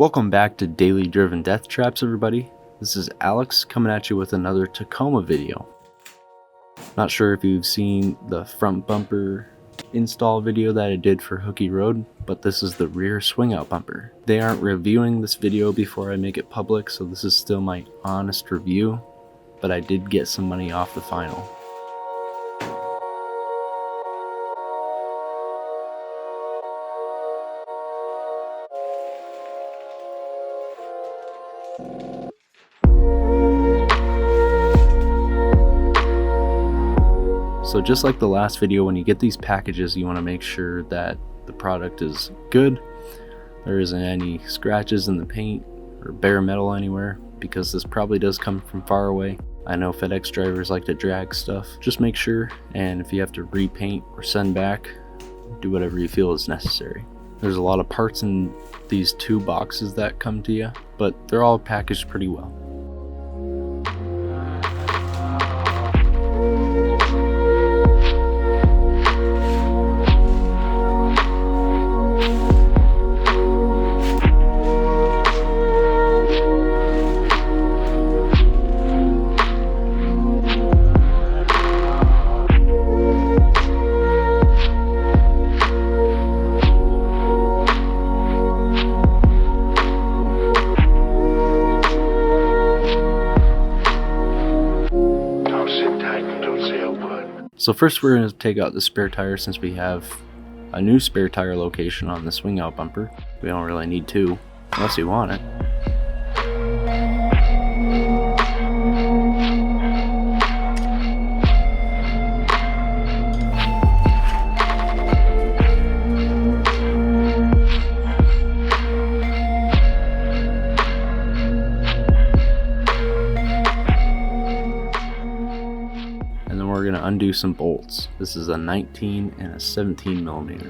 Welcome back to Daily Driven Death Traps, everybody. This is Alex coming at you with another Tacoma video. Not sure if you've seen the front bumper install video that I did for Hooke Road, but this is the rear swing out bumper. They aren't reviewing this video before I make it public, so this is still my honest review, but I did get some money off the final. So just like the last video, when you get these packages, you want to make sure that the product is good. There isn't any scratches in the paint or bare metal anywhere, because this probably does come from far away. I know FedEx drivers like to drag stuff. Just make sure, and if you have to repaint or send back, do whatever you feel is necessary. There's a lot of parts in these two boxes that come to you, but they're all packaged pretty well. So first we're going to take out the spare tire, since we have a new spare tire location on the swing out bumper. We don't really need two, unless you want it. We're going to undo some bolts. This is a 19 and a 17 millimeter.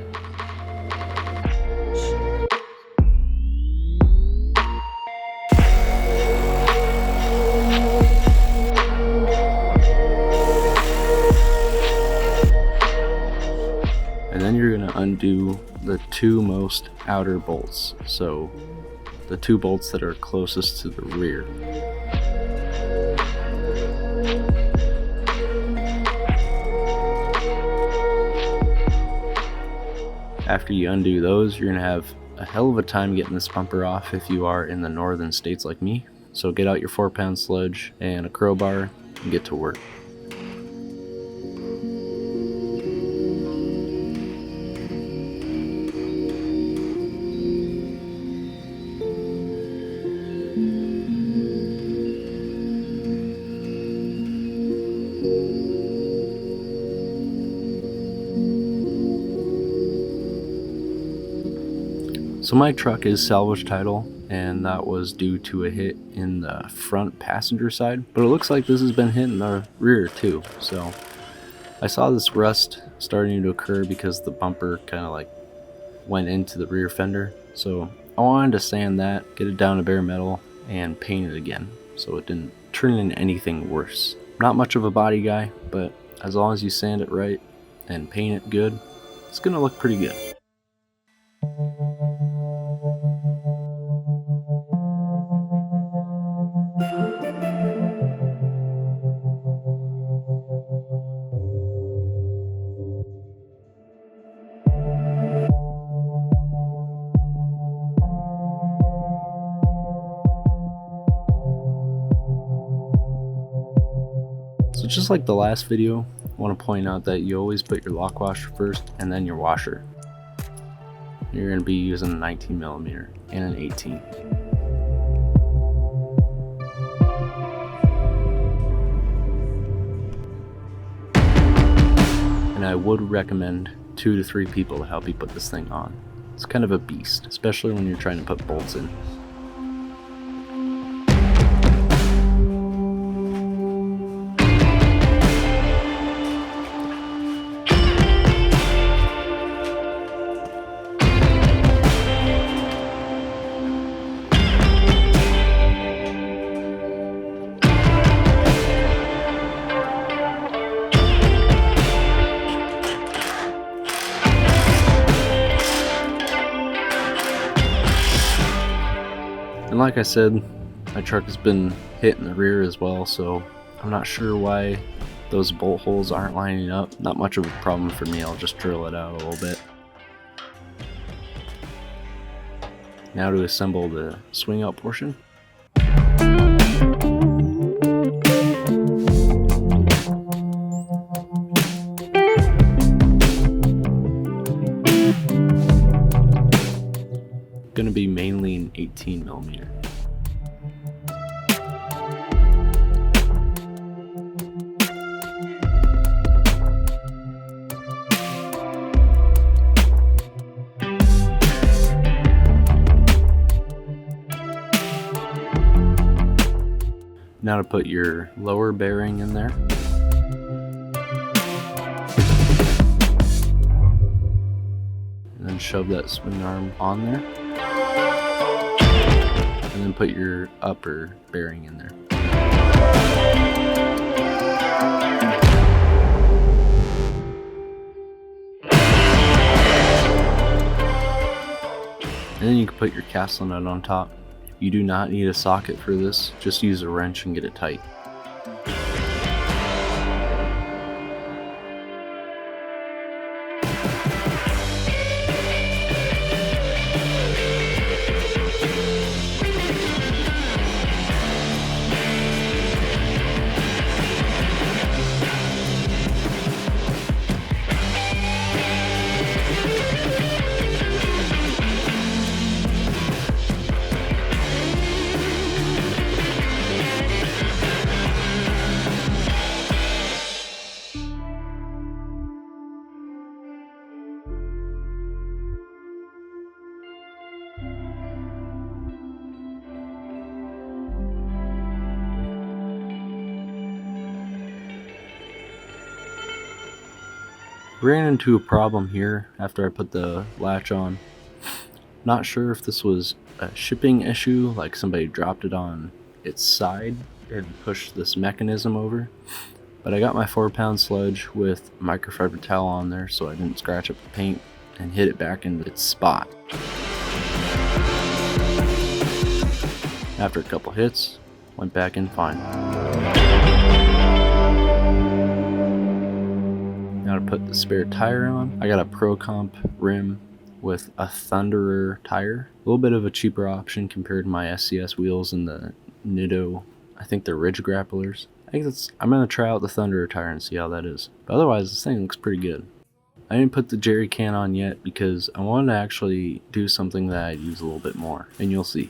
And then you're going to undo the two most outer bolts, so the two bolts that are closest to the rear. After you undo those, you're going to have a hell of a time getting this bumper off if you are in the northern states like me. So get out your 4-pound sledge and a crowbar and get to work. So my truck is salvage title, and that was due to a hit in the front passenger side, but it looks like this has been hit in the rear too. So I saw this rust starting to occur because the bumper kind of like went into the rear fender. So I wanted to sand that, get it down to bare metal, and paint it again so it didn't turn into anything worse. Not much of a body guy, but as long as you sand it right and paint it good, it's gonna look pretty good. So just like the last video, I want to point out that you always put your lock washer first and then your washer. You're going to be using a 19 millimeter and an 18. And I would recommend 2 to 3 people to help you put this thing on. It's kind of a beast, especially when you're trying to put bolts in. And like I said, my truck has been hit in the rear as well, so I'm not sure why those bolt holes aren't lining up. Not much of a problem for me, I'll just drill it out a little bit. Now to assemble the swing out portion. Going to be mainly an 18mm. Now to put your lower bearing in there. And then shove that swing arm on there. And then put your upper bearing in there. And then you can put your castle nut on top. You do not need a socket for this, just use a wrench and get it tight. Ran into a problem here after I put the latch on. Not sure if this was a shipping issue, like somebody dropped it on its side and pushed this mechanism over, but I got my 4-pound sledge with a microfiber towel on there so I didn't scratch up the paint and hit it back into its spot. After a couple hits, went back in fine. Now to put the spare tire on, I got a Pro Comp rim with a Thunderer tire. A little bit of a cheaper option compared to my SCS wheels and the Nitto, I think they're Ridge Grapplers. I'm gonna try out the Thunderer tire and see how that is. But otherwise, this thing looks pretty good. I didn't put the jerry can on yet because I wanted to actually do something that I'd use a little bit more, and you'll see.